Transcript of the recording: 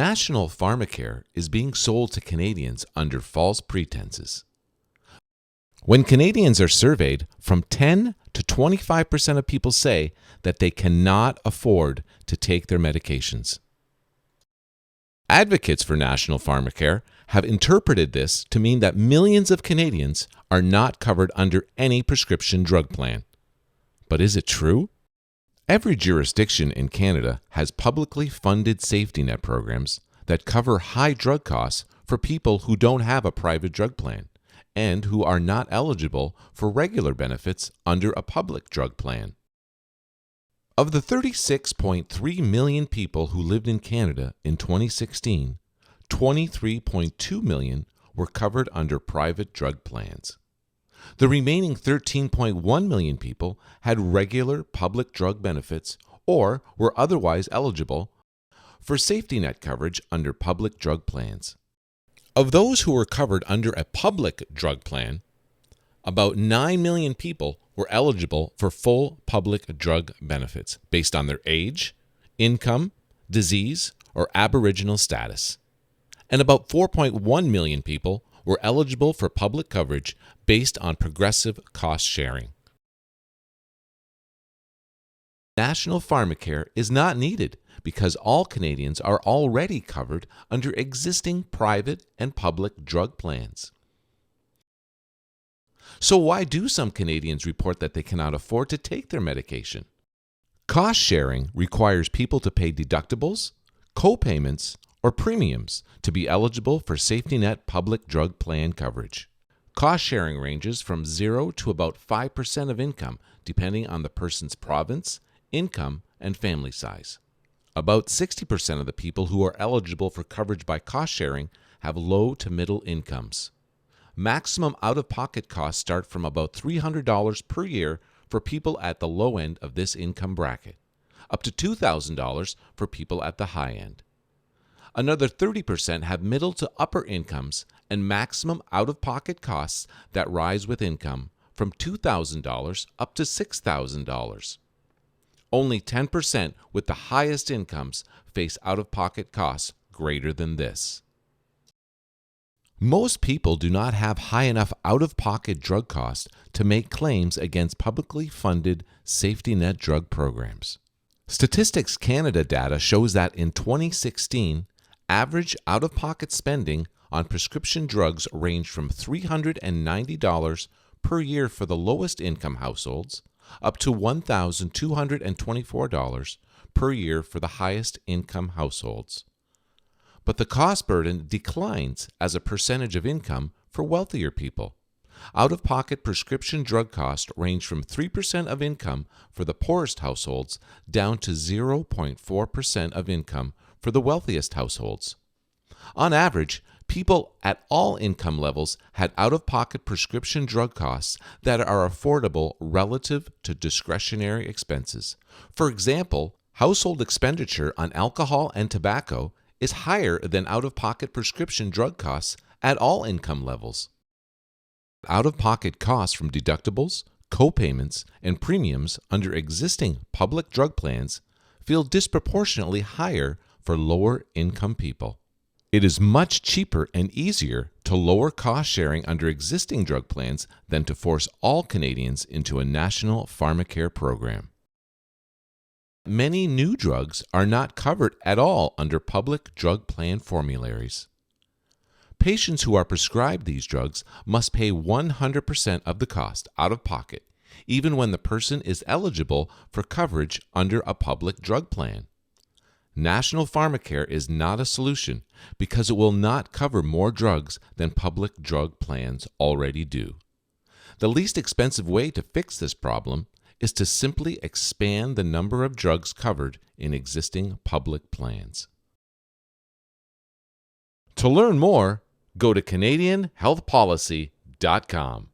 National pharmacare is being sold to Canadians under false pretenses. When Canadians are surveyed, from 10 to 25% of people say that they cannot afford to take their medications. Advocates for national pharmacare have interpreted this to mean that millions of Canadians are not covered under any prescription drug plan. But is it true? Every jurisdiction in Canada has publicly funded safety net programs that cover high drug costs for people who don't have a private drug plan and who are not eligible for regular benefits under a public drug plan. Of the 36.3 million people who lived in Canada in 2016, 23.2 million were covered under private drug plans. The remaining 13.1 million people had regular public drug benefits or were otherwise eligible for safety net coverage under public drug plans. Of those who were covered under a public drug plan, about 9 million people were eligible for full public drug benefits based on their age, income, disease, or Aboriginal status. And about 4.1 million people were eligible for public coverage based on progressive cost sharing. National pharmacare is not needed because all Canadians are already covered under existing private and public drug plans. So why do some Canadians report that they cannot afford to take their medication? Cost sharing requires people to pay deductibles, co-payments, or premiums to be eligible for safety net public drug plan coverage. Cost sharing ranges from 0 to about 5% of income, depending on the person's province, income, and family size. About 60% of the people who are eligible for coverage by cost sharing have low to middle incomes. Maximum out-of-pocket costs start from about $300 per year for people at the low end of this income bracket, up to $2,000 for people at the high end. Another 30% have middle to upper incomes and maximum out-of-pocket costs that rise with income from $2,000 up to $6,000. Only 10% with the highest incomes face out-of-pocket costs greater than this. Most people do not have high enough out-of-pocket drug costs to make claims against publicly funded safety net drug programs. Statistics Canada data shows that in 2016, average out-of-pocket spending on prescription drugs ranged from $390 per year for the lowest income households up to $1,224 per year for the highest income households. But the cost burden declines as a percentage of income for wealthier people. Out-of-pocket prescription drug costs range from 3% of income for the poorest households down to 0.4% of income for the wealthiest households. On average, people at all income levels had out-of-pocket prescription drug costs that are affordable relative to discretionary expenses. For example, household expenditure on alcohol and tobacco is higher than out-of-pocket prescription drug costs at all income levels. Out-of-pocket costs from deductibles, co-payments, and premiums under existing public drug plans feel disproportionately higher for lower income people. It is much cheaper and easier to lower cost sharing under existing drug plans than to force all Canadians into a national pharmacare program. Many new drugs are not covered at all under public drug plan formularies. Patients who are prescribed these drugs must pay 100% of the cost out of pocket, even when the person is eligible for coverage under a public drug plan. National pharmacare is not a solution because it will not cover more drugs than public drug plans already do. The least expensive way to fix this problem is to simply expand the number of drugs covered in existing public plans. To learn more, go to CanadianHealthPolicy.com.